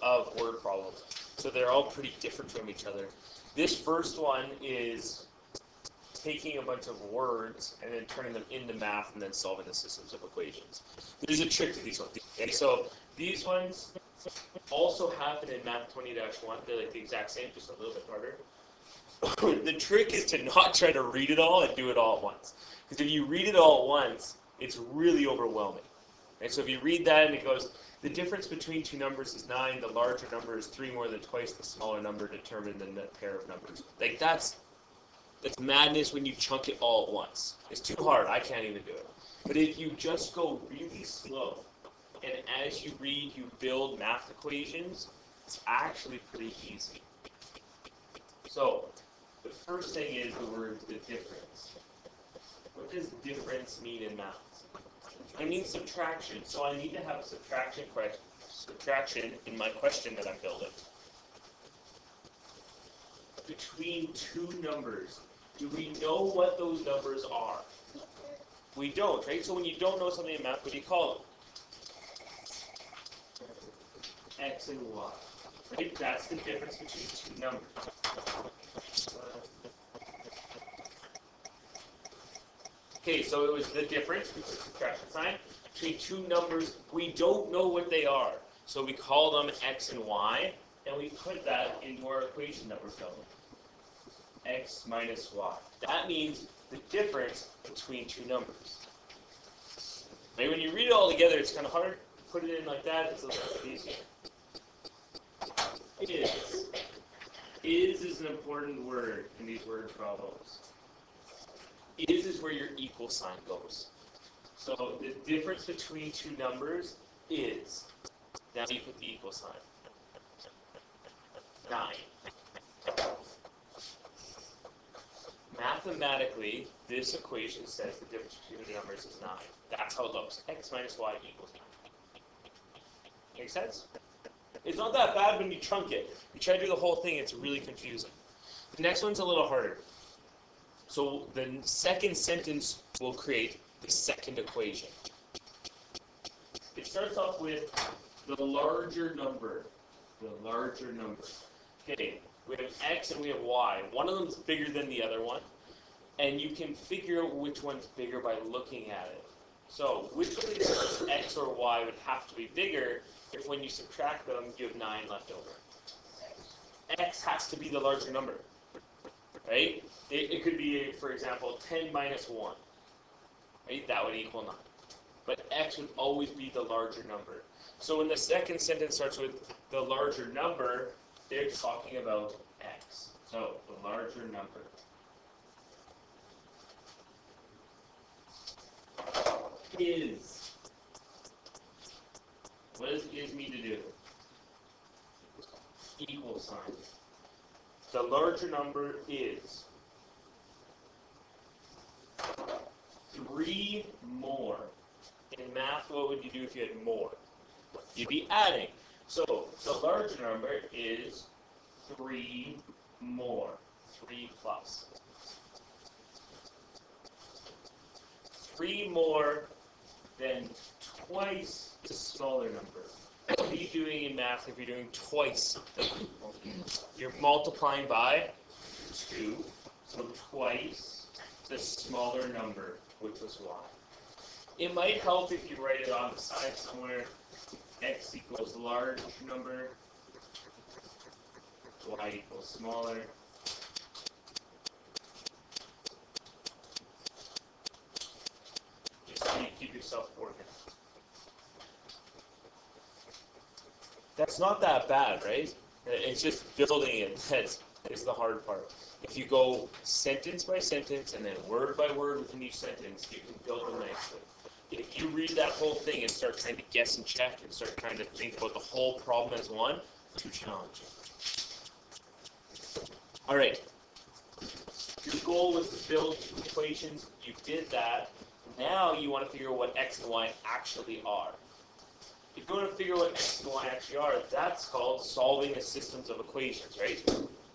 of word problems. So they're all pretty different from each other. This first one is taking a bunch of words and then turning them into math and then solving the systems of equations. There's a trick to these ones. Okay, so these ones also happen in Math 20-1. They're like the exact same, just a little bit harder. The trick is to not try to read it all and do it all at once. Because if you read it all at once, it's really overwhelming. And so if you read that and it goes, the difference between two numbers is 9, the larger number is 3 more than twice the smaller number determined in the pair of numbers. Like that's madness when you chunk it all at once. It's too hard, I can't even do it. But if you just go really slow, and as you read, you build math equations, it's actually pretty easy. So, the first thing is the word the difference. What does difference mean in math? It means subtraction. So I need to have a subtraction in my question that I'm building. Between two numbers, do we know what those numbers are? We don't, right? So when you don't know something in math, what do you call them? X and Y. Right? That's the difference between two numbers. Okay, so it was the difference, which is the subtraction sign, between two numbers. We don't know what they are. So we call them X and Y, and we put that into our equation that we're building. X minus Y. That means the difference between two numbers. Maybe when you read it all together, it's kind of hard. Put it in like that, it's a little bit easier. Is an important word in these word problems. Is where your equal sign goes. So the difference between two numbers is. Now you put the equal sign. 9. Mathematically, this equation says the difference between the numbers is 9. That's how it looks. X minus Y equals 9. Make sense? It's not that bad when you chunk it. You try to do the whole thing, it's really confusing. The next one's a little harder. So the second sentence will create the second equation. It starts off with the larger number. The larger number. Okay, we have X and we have Y. One of them's bigger than the other one. And you can figure out which one's bigger by looking at it. So which one is X or Y would have to be bigger if when you subtract them, you have 9 left over. X has to be the larger number. Right? It could be, for example, 10 minus 1. Right? That would equal 9. But X would always be the larger number. So when the second sentence starts with the larger number, they're talking about X. So the larger number. Is. What does is mean to do? Equal sign. The larger number is 3 more. In math, what would you do if you had more? You'd be adding. So the larger number is 3 more. 3 plus. 3 more than twice the smaller number. What are you doing in math if you're doing twice? You're multiplying by 2, so twice the smaller number, which was Y. It might help if you write it on the side somewhere. X equals large number, Y equals smaller. Just so you keep yourself organized. That's not that bad, right? It's just building it that is the hard part. If you go sentence by sentence and then word by word within each sentence, you can build them nicely. If you read that whole thing and start trying to guess and check and start trying to think about the whole problem as one, it's too challenging. All right. Your goal was to build two equations. You did that. Now you want to figure out what X and Y actually are. If you want to figure out what X and Y actually are, that's called solving the systems of equations, right?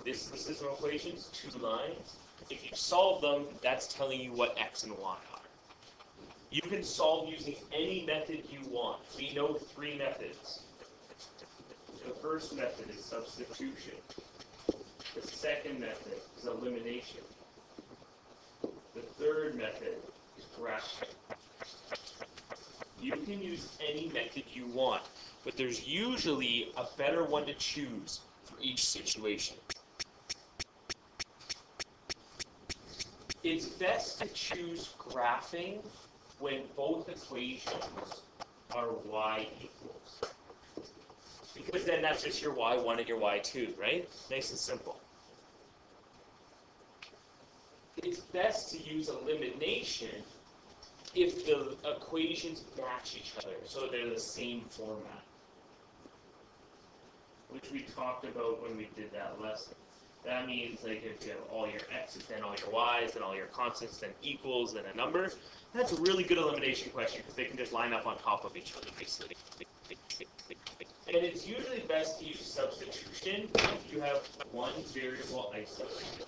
This is the system of equations, 2 lines. If you solve them, that's telling you what X and Y are. You can solve using any method you want. We know 3 methods. The first method is substitution. The second method is elimination. The third method is grafting. You can use any method you want, but there's usually a better one to choose for each situation. It's best to choose graphing when both equations are y equals. Because then that's just your y1 and your y2, right? Nice and simple. It's best to use elimination if the equations match each other, so they're the same format. Which we talked about when we did that lesson. That means like if you have all your x's, then all your y's, then all your constants, then equals, then a number. That's a really good elimination question because they can just line up on top of each other, basically. And it's usually best to use substitution if you have one variable isolated.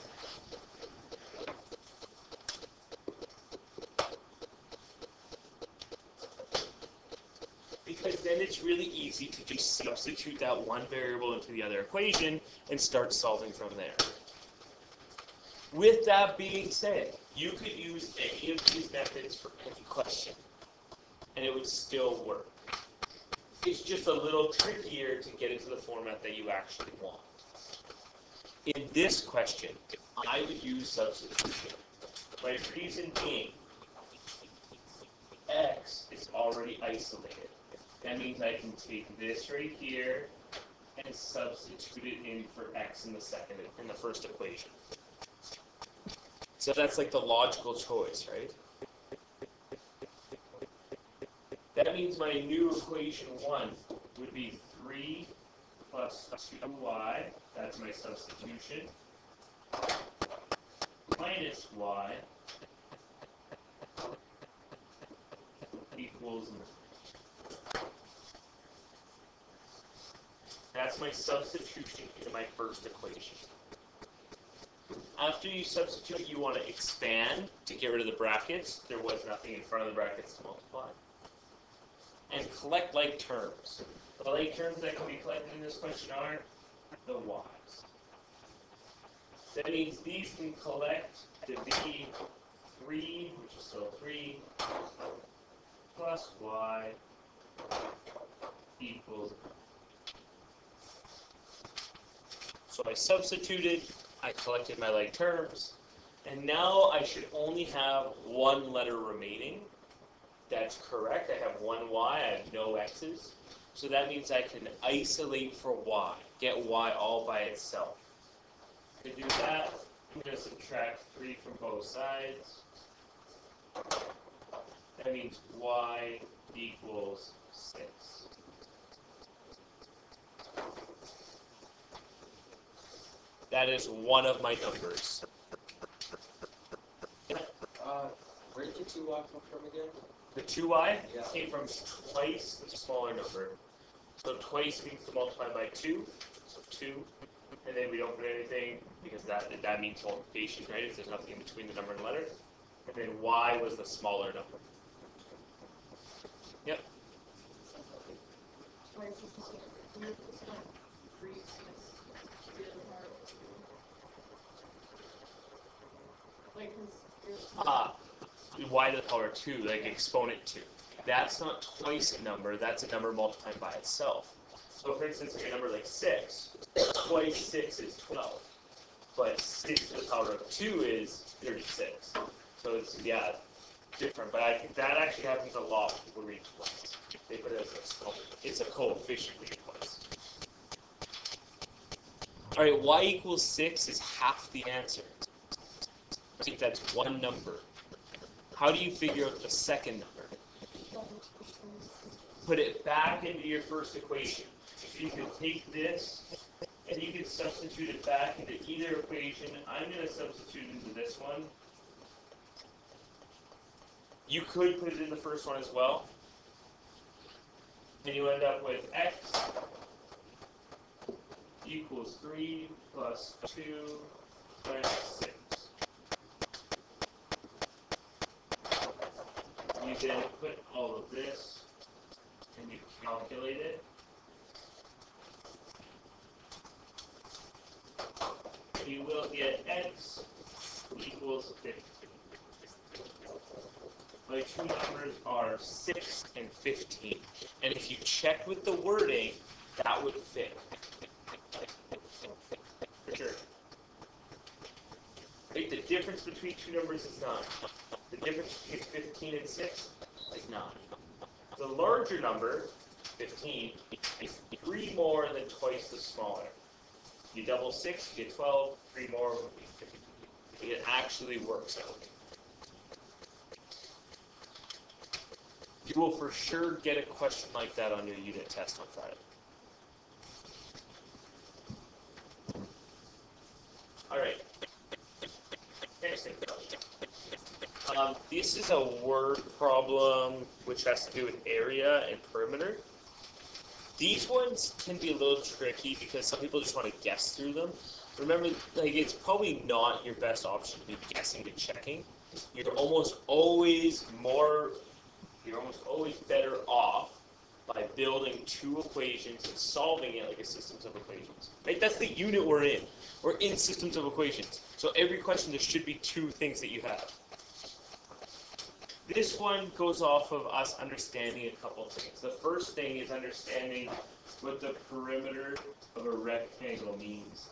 Because then it's really easy to just substitute that one variable into the other equation and start solving from there. With that being said, you could use any of these methods for any question, and it would still work. It's just a little trickier to get into the format that you actually want. In this question, I would use substitution. My reason being, x is already isolated. That means I can take this right here and substitute it in for x in the first equation. So that's like the logical choice, right? That means my new equation 1 would be 3 plus 2y, that's my substitution, minus y equals. That's my substitution in my first equation. After you substitute, you want to expand to get rid of the brackets. There was nothing in front of the brackets to multiply. And collect like terms. The like terms that can be collected in this question are the y's. That means these can collect to be 3, which is still 3, plus y equals. So I substituted, I collected my like terms, and now I should only have one letter remaining. That's correct. I have one y, I have no x's. So that means I can isolate for y, get y all by itself. To do that, I'm going to subtract 3 from both sides. That means y equals 6. That is one of my numbers. Where did the 2y come from again? The 2y Yeah. came from twice the smaller number. So twice means to multiply by 2, so 2. And then we don't put anything because that means multiplication, right? If there's nothing in between the number and letter. And then y was the smaller number. Yep. Y to the power 2, like exponent 2. That's not twice a number, that's a number multiplied by itself. So for instance, like a number like 6, twice 6 is 12. But 6 to the power of 2 is 36. So it's, yeah, different. But I think that actually happens a lot when we read twice. They put it as it's a coefficient we read twice. Alright, y equals 6 is half the answer. I think that's one number. How do you figure out the second number? Put it back into your first equation. So you can take this, and you can substitute it back into either equation. I'm going to substitute into this one. You could put it in the first one as well. And you end up with x equals 3 plus 2 minus 6. You then put all of this, and you calculate it. you will get x equals 50. My two numbers are 6 and 15. And if you check with the wording, that would fit. For sure. Right? The difference between two numbers is 9. The difference between 15 and 6 is 9. The larger number, 15, is 3 more than twice the smaller. You double 6, you get 12, 3 more would be 50. It actually works out. You will for sure get a question like that on your unit test on Friday. All right. Next thing. This is a word problem which has to do with area and perimeter. These ones can be a little tricky because some people just want to guess through them. Remember, like, it's probably not your best option to be guessing and checking. You're almost always better off by building two equations and solving it like a systems of equations. Right? That's the unit we're in. We're in systems of equations. So every question, there should be two things that you have. This one goes off of us understanding a couple things. The first thing is understanding what the perimeter of a rectangle means.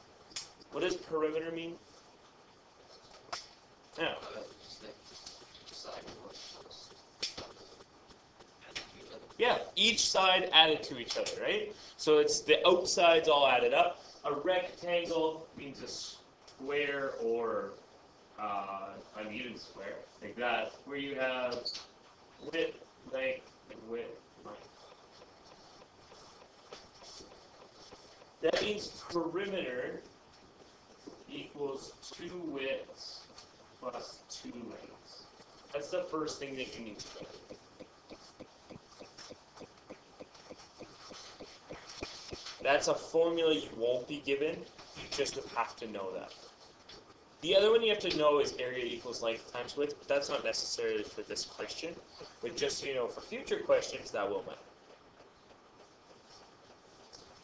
What does perimeter mean? Yeah. Yeah, each side added to each other, right? So it's the outsides all added up. A rectangle means a square or uneven square, like that, where you have width, length, and width, length. That means perimeter equals 2 widths plus 2 lengths. That's the first thing that you need to know. That's a formula you won't be given, you just have to know that. The other one you have to know is area equals length times width, but that's not necessarily for this question. But just so you know, for future questions, that will matter.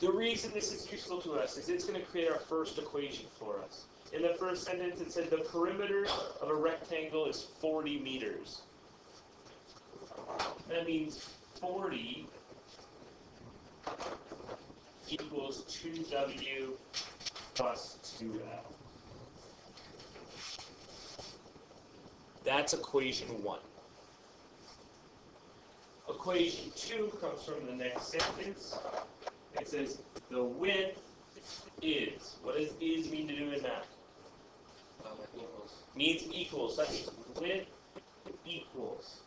The reason this is useful to us is it's going to create our first equation for us. In the first sentence, it said the perimeter of a rectangle is 40 meters. That means 40 equals 2w plus 2l. That's equation 1. Equation 2 comes from the next sentence. It says the width is. What does is mean to do in math? Equals. Means equals. That means width equals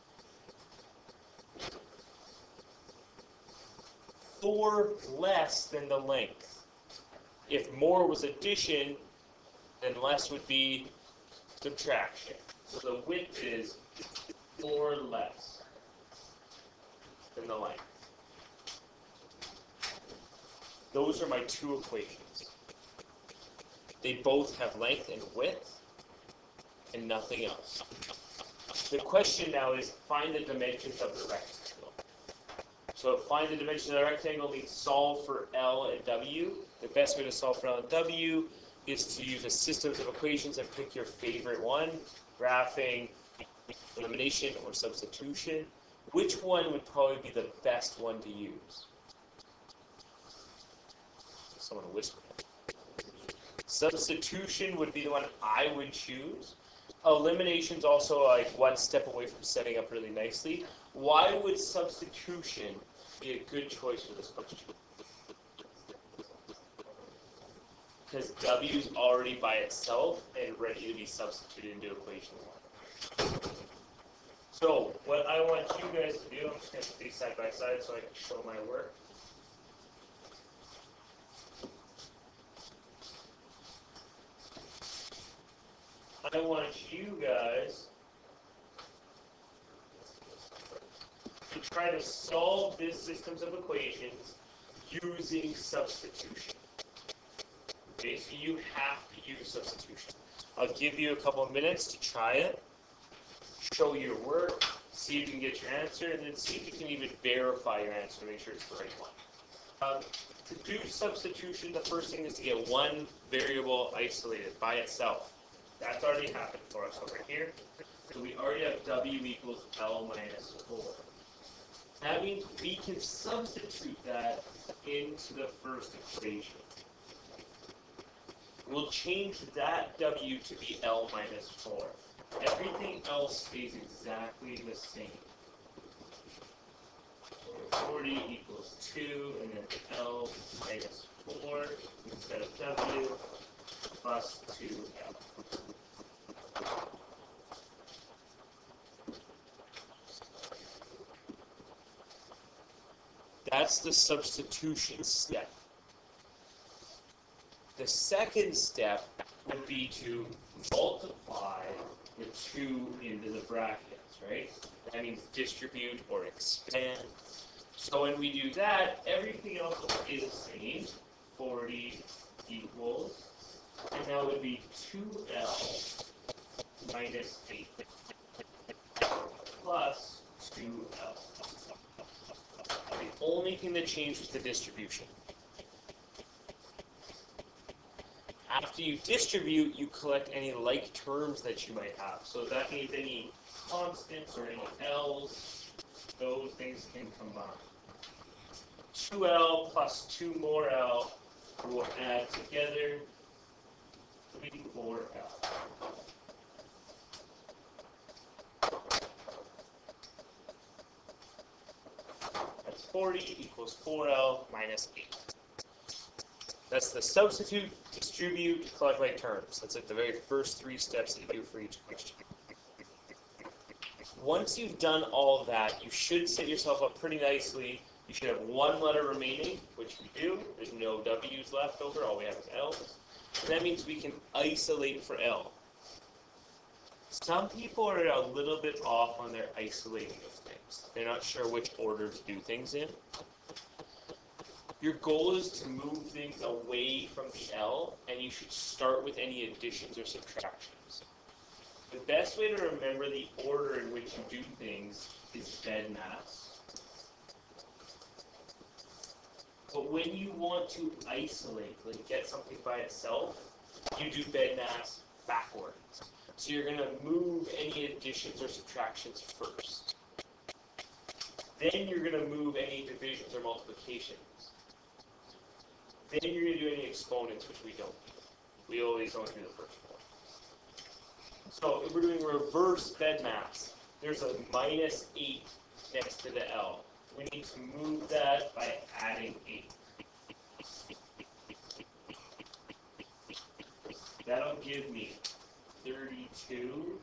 4 less than the length. If more was addition, then less would be subtraction. So the width is 4 less than the length. Those are my two equations. They both have length and width and nothing else. The question now is find the dimensions of the rectangle. So find the dimensions of the rectangle means solve for L and W. The best way to solve for L and W is to use a systems of equations and pick your favorite one. Graphing, elimination, or substitution. Which one would probably be the best one to use? Someone whisper. Substitution would be the one I would choose. Elimination's also like one step away from setting up really nicely. Why would substitution be a good choice for this question? Because W is already by itself and ready to be substituted into equation 1. So what I want you guys to do, I'm just going to put these side by side so I can show my work. I want you guys to try to solve this systems of equations using substitution. Okay, so you have to use substitution. I'll give you a couple of minutes to try it, show your work, see if you can get your answer, and then see if you can even verify your answer to make sure it's the right one. To do substitution, the first thing is to get one variable isolated by itself. That's already happened for us over here. So we already have w equals L minus 4. That means we can substitute that into the first equation. We'll change that w to be L minus 4. Everything else stays exactly the same. 40 equals 2, and then L minus 4 instead of w plus 2L. That's the substitution step. The second step would be to multiply the 2 into the brackets, right? That means distribute or expand. So when we do that, everything else is the same. 40 equals, and that would be 2L minus 8 plus 2L. The only thing that changed was the distribution. After you distribute, you collect any like terms that you might have. So that means any constants or any L's, those things can combine. 2L plus 2 more L will add together 4L. That's 40 equals 4L minus 8. That's the substitute, distribute, collect like terms. That's like the very first 3 steps that you do for each question. Once you've done all of that, you should set yourself up pretty nicely. You should have one letter remaining, which we do. There's no W's left over. All we have is L's. And that means we can isolate for L. Some people are a little bit off on their isolating of things. They're not sure which order to do things in. Your goal is to move things away from the L, and you should start with any additions or subtractions. The best way to remember the order in which you do things is bed mass. But when you want to isolate, like get something by itself, you do bed mass backwards. So you're going to move any additions or subtractions first. Then you're going to move any divisions or multiplications. Then you're going to do any exponents, which we don't do. We always only do the first one. So if we're doing reverse bed mass, there's a minus 8 next to the L. We need to move that by adding 8. That'll give me 32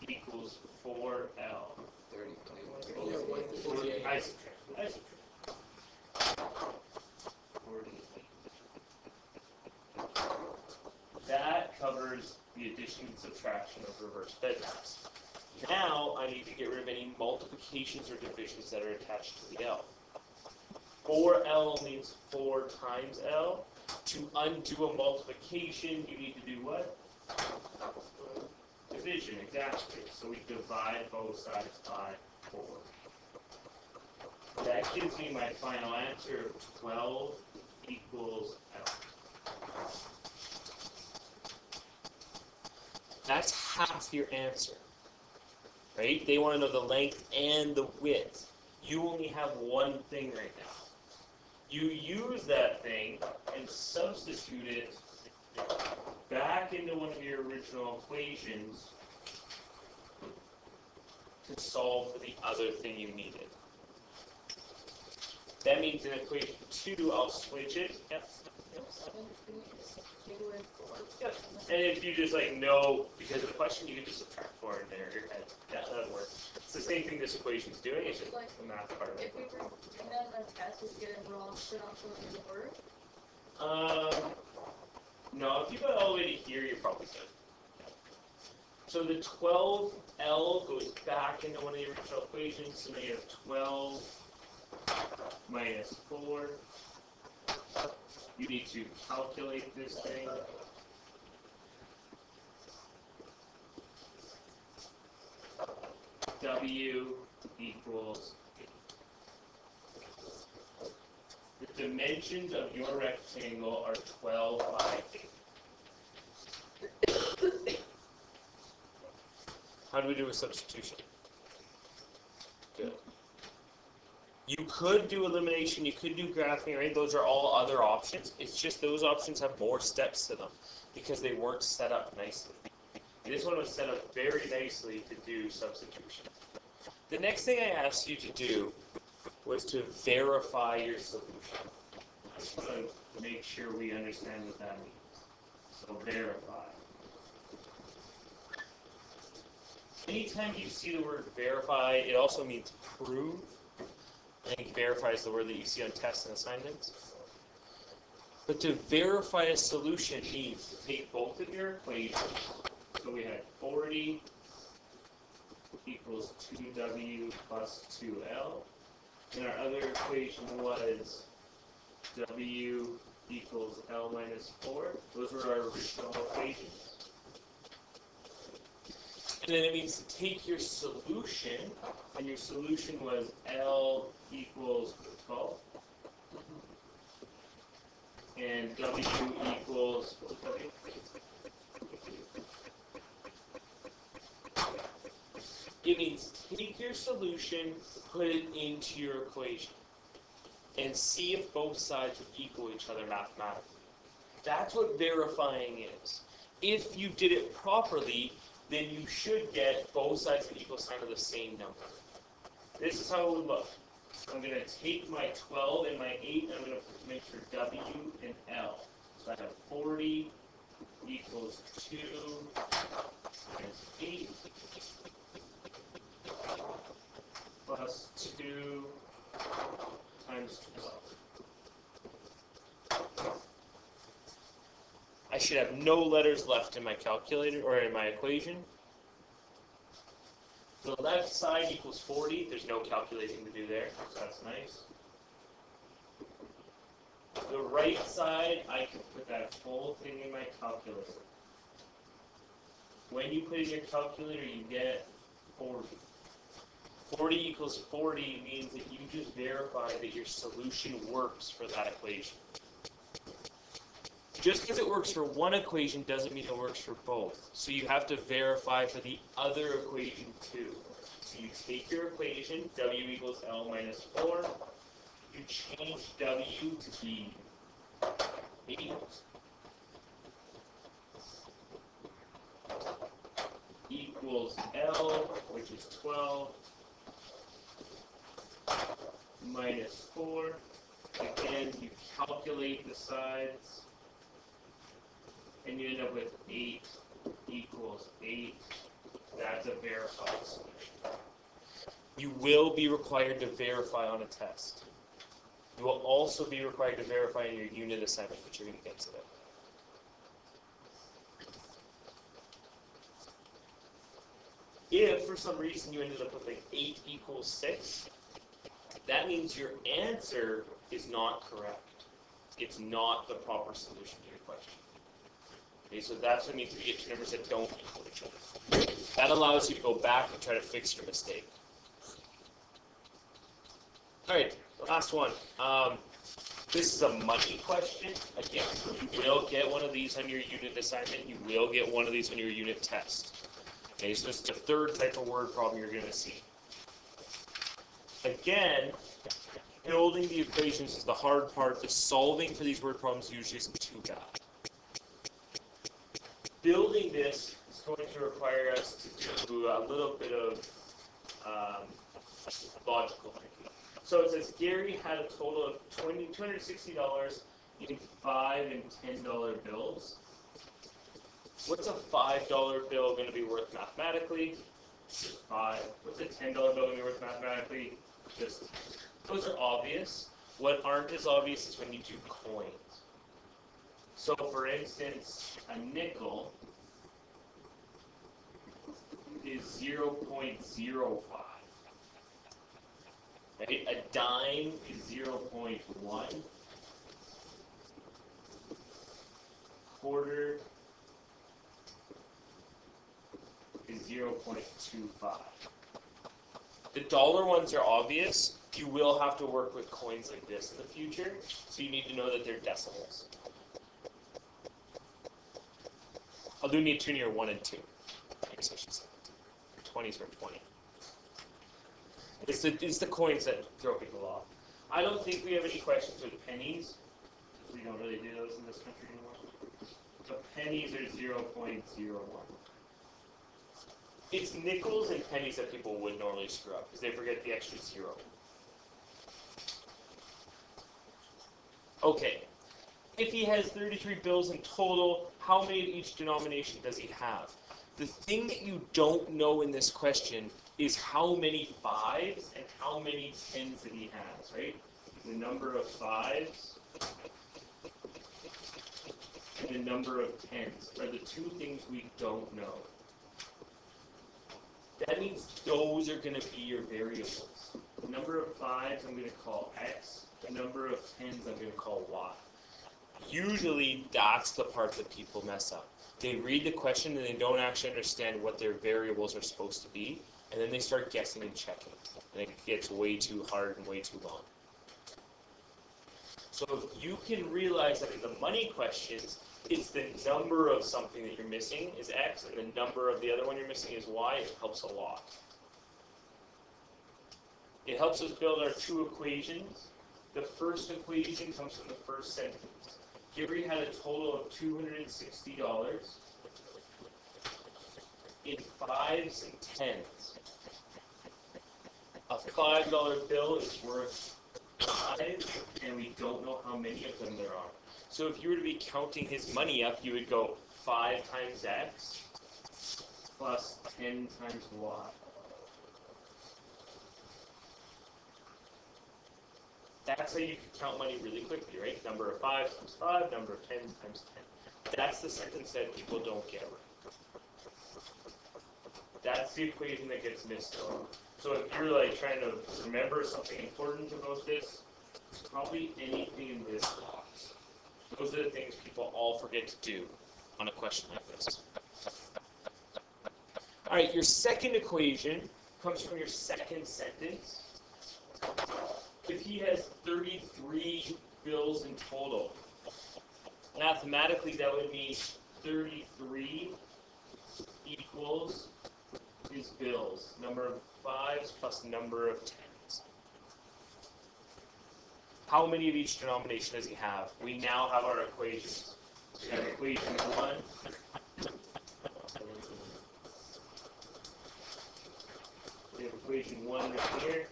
equals 4L. 30. I subtract. 48. That covers the addition and subtraction of reverse bed mass. Now I need to get rid of any multiplications or divisions that are attached to the L. 4L means 4 times L. To undo a multiplication, you need to do what? Division, exactly. So we divide both sides by 4. That gives me my final answer of 12 equals L. That's half your answer. Right? They want to know the length and the width. You only have one thing right now. You use that thing and substitute it back into one of your original equations to solve for the other thing you needed. That means in equation 2, I'll switch it. Yep. Yep. And if you just like know, because of the question, you can just subtract 4 in there in your head. Yeah, that'll work. It's the same thing this equation's doing, it's just like the math part of it. If we were doing that on a test, would get it wrong, should also use a word? No, if you got all the way to here, you're probably good. So the 12L goes back into one of the original equations, so now you have 12 minus 4. You need to calculate this thing. W equals 8. The dimensions of your rectangle are 12 by 8. How do we do a substitution? Good. You could do elimination, you could do graphing, right? Those are all other options. It's just those options have more steps to them because they weren't set up nicely. This one was set up very nicely to do substitution. The next thing I asked you to do was to verify your solution. I just want to make sure we understand what that means. So verify. Anytime you see the word verify, it also means prove. I think verify is the word that you see on tests and assignments. But to verify a solution means to take both of your equations. So we had 40 equals 2w plus 2l. And our other equation was w equals l minus 4. Those were our original equations. And then it means to take your solution, and your solution was L equals 12, and W equals, what was W? It means take your solution, put it into your equation, and see if both sides would equal each other mathematically. That's what verifying is. If you did it properly, then you should get both sides of the equal sign of the same number. This is how it would look. I'm going to take my 12 and my 8, and I'm going to make sure W and L. So I have 40 equals 2 times 8 plus 2 times 12. I should have no letters left in my calculator or in my equation. The left side equals 40. There's no calculating to do there, so that's nice. The right side, I can put that whole thing in my calculator. When you put in your calculator, you get 40. 40 equals 40 means that you just verify that your solution works for that equation. Just because it works for one equation doesn't mean it works for both. So you have to verify for the other equation too. So you take your equation, W equals L minus 4. You change W to be 8. Equals L, which is 12, minus 4. Again, you calculate the sides. And you end up with 8 equals 8. That's a verified solution. You will be required to verify on a test. You will also be required to verify in your unit assignment, which you're going to get today. If, for some reason, you ended up with like 8 equals 6, that means your answer is not correct. It's not the proper solution to your question. Okay, so that's what means if you get two numbers that don't equal each other. That allows you to go back and try to fix your mistake. Alright, last one. This is a money question. Again, you will get one of these on your unit assignment. You will get one of these on your unit test. Okay, so it's the third type of word problem you're going to see. Again, building the equations is the hard part. The solving for these word problems usually isn't too bad. Building this is going to require us to do a little bit of logical thinking. So it says Gary had a total of $260 in $5 and $10 bills. What's a $5 bill going to be worth mathematically? Just 5. What's a $10 bill going to be worth mathematically? Just, those are obvious. What aren't as obvious is when you do coins. So, for instance, a nickel is 0.05. Right? A dime is 0.1. Quarter is 0.25. The dollar ones are obvious. You will have to work with coins like this in the future, so you need to know that they're decimals. I'll do need 2 near 1 and 2. I guess I should say 20s are 20. It's the coins that throw people off. I don't think we have any questions with pennies. We don't really do those in this country anymore. So pennies are 0.01. It's nickels and pennies that people would normally screw up because they forget the extra 0. Okay. If he has 33 bills in total, how many of each denomination does he have? The thing that you don't know in this question is how many 5s and how many 10s that he has, right? The number of 5s and the number of 10s are the 2 things we don't know. That means those are going to be your variables. The number of 5s I'm going to call x. The number of 10s I'm going to call y. Usually, that's the part that people mess up. They read the question and they don't actually understand what their variables are supposed to be, and then they start guessing and checking. And it gets way too hard and way too long. So if you can realize that in the money questions, it's the number of something that you're missing is x, and the number of the other one you're missing is y, it helps a lot. It helps us build our 2 equations. The first equation comes from the first sentence. Gary had a total of $260 in 5s and 10s. A $5 bill is worth 5, and we don't know how many of them there are. So if you were to be counting his money up, you would go 5 times x plus 10 times y. That's how you can count money really quickly, right? Number of 5s times 5, number of 10s times 10. That's the sentence that people don't get right. That's the equation that gets missed though. So if you're like trying to remember something important about this, it's probably anything in this box. Those are the things people all forget to do on a question like this. All right, your second equation comes from your second sentence. If he has 33 bills in total, mathematically that would mean 33 equals his bills, number of 5s plus number of 10s. How many of each denomination does he have? We now have our equations. We have equation 1. We have equation 1 right here.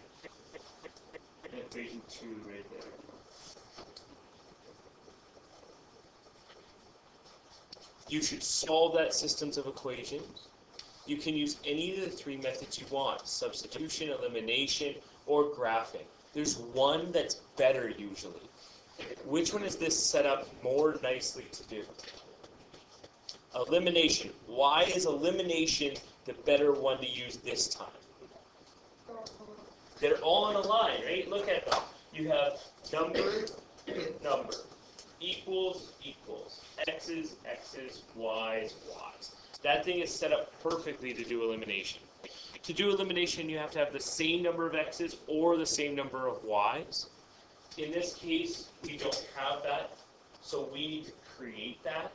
And equation 2 right there. You should solve that systems of equations. You can use any of the 3 methods you want: substitution, elimination, or graphing. There's one that's better usually. Which one is this set up more nicely to do? Elimination. Why is elimination the better one to use this time? They're all on a line, right? Look at them. You have number, number, equals, equals, x's, x's, y's, y's. That thing is set up perfectly to do elimination. To do elimination, you have to have the same number of x's or the same number of y's. In this case, we don't have that, so we need to create that.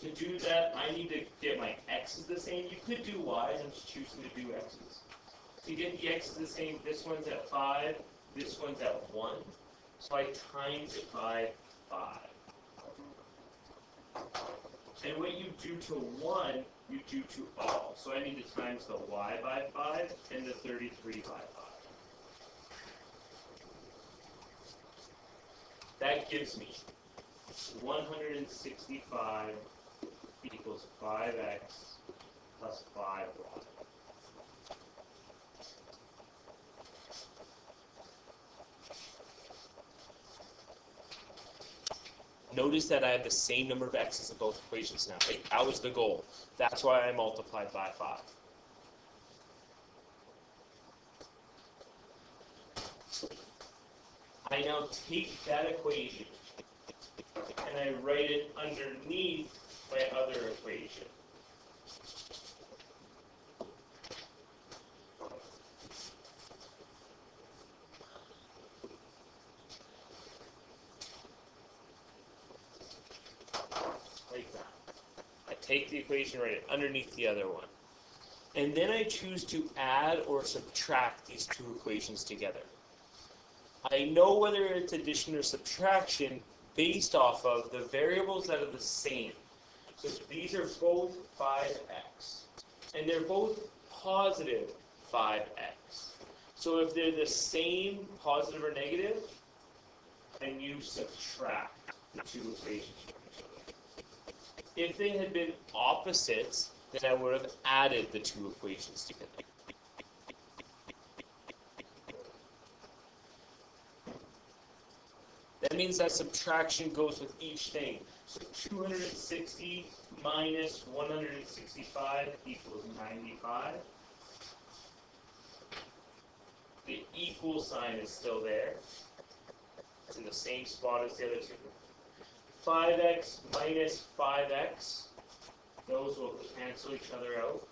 To do that, I need to get my x's the same. You could do y's, I'm just choosing to do x's. To get the x's the same, this one's at 5, this one's at 1. So I times it by 5. And what you do to 1, you do to all. So I need to times the y by 5 and the 33 by 5. That gives me 165 equals 5x plus 5y. Notice that I have the same number of x's in both equations now. Right? That was the goal. That's why I multiplied by 5. I now take that equation and I write it underneath my other equation. take the equation, write it underneath the other one. And then I choose to add or subtract these two equations together. I know whether it's addition or subtraction based off of the variables that are the same. So these are both 5x. And they're both positive 5x. So if they're the same, positive or negative, then you subtract the two equations from each other. If they had been opposites, then I would have added the two equations together. That means that subtraction goes with each thing. So 260 minus 165 equals 95. The equal sign is still there. It's in the same spot as the other two. 5x minus 5x. Those will cancel each other out.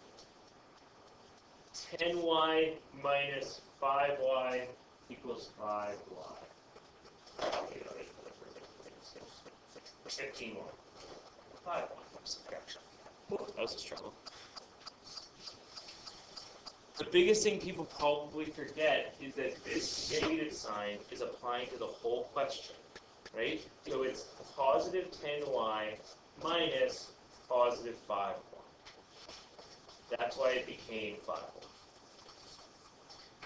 10y minus 5y equals 5y. 15y. 5y. Subtraction. That was a struggle. The biggest thing people probably forget is that this negative sign is applying to the whole question, right? So it's positive 10y minus positive 5y. That's why it became 5y.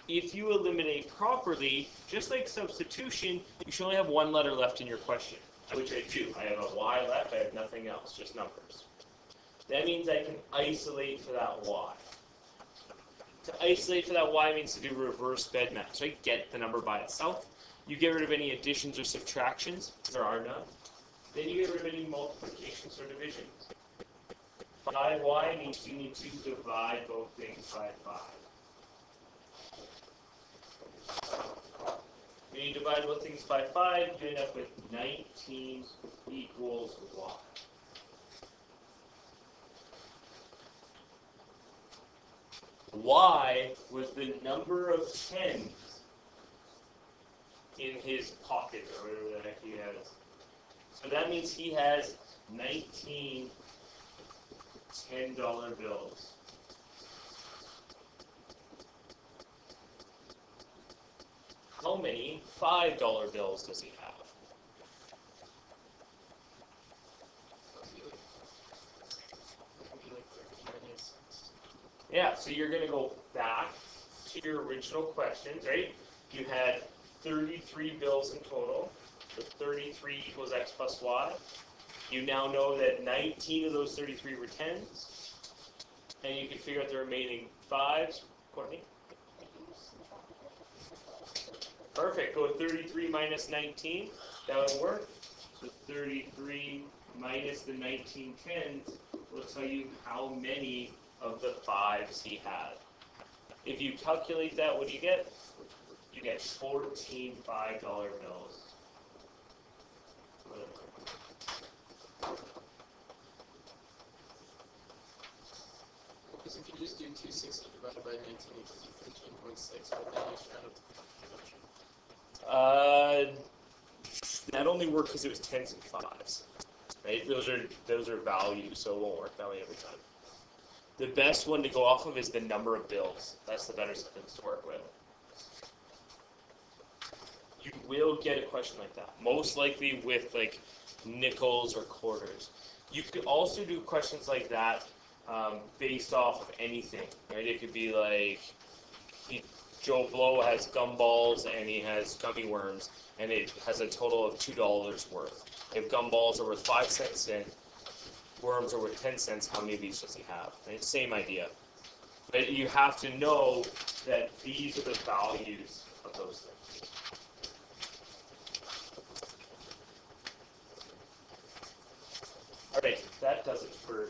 If you eliminate properly, just like substitution, you should only have one letter left in your question, which I do. I have a y left, I have nothing else, just numbers. That means I can isolate for that y. To isolate for that y means to do reverse bed math. So I get the number by itself. You get rid of any additions or subtractions. There are none. Then you get rid of any multiplications or divisions. 5y means you need to divide both things by 5. When you divide both things by 5, you end up with 19 equals y. Y was the number of tens in his pocket, or whatever the heck he has. So that means he has 19 $10 bills. How many $5 bills does he have? Yeah, so you're going to go back to your original questions, right? You had 33 bills in total. So 33 equals x plus y. You now know that 19 of those 33 were 10s. And you can figure out the remaining 5s. Courtney? Perfect. Go 33 minus 19. That would work. So 33 minus the 19 tens will tell you how many of the 5s he had. If you calculate that, what do you get? You get 14 $5 bills. Because if you just do 260 divided by 19 equals 15.6, but then you try to... That only worked because it was 10s and 5s. Right? Those are values, so it won't work that way every time. The best one to go off of is the number of bills. That's the better sentence to work with. You will get a question like that. Most likely with like nickels or quarters. You could also do questions like that based off of anything. Right? It could be like Joe Blow has gumballs and he has gummy worms and it has a total of $2 worth. If gumballs are worth 5 cents and worms are worth 10 cents, how many of these does he have? Right? Same idea. But you have to know that these are the values of those things. All right, that does it for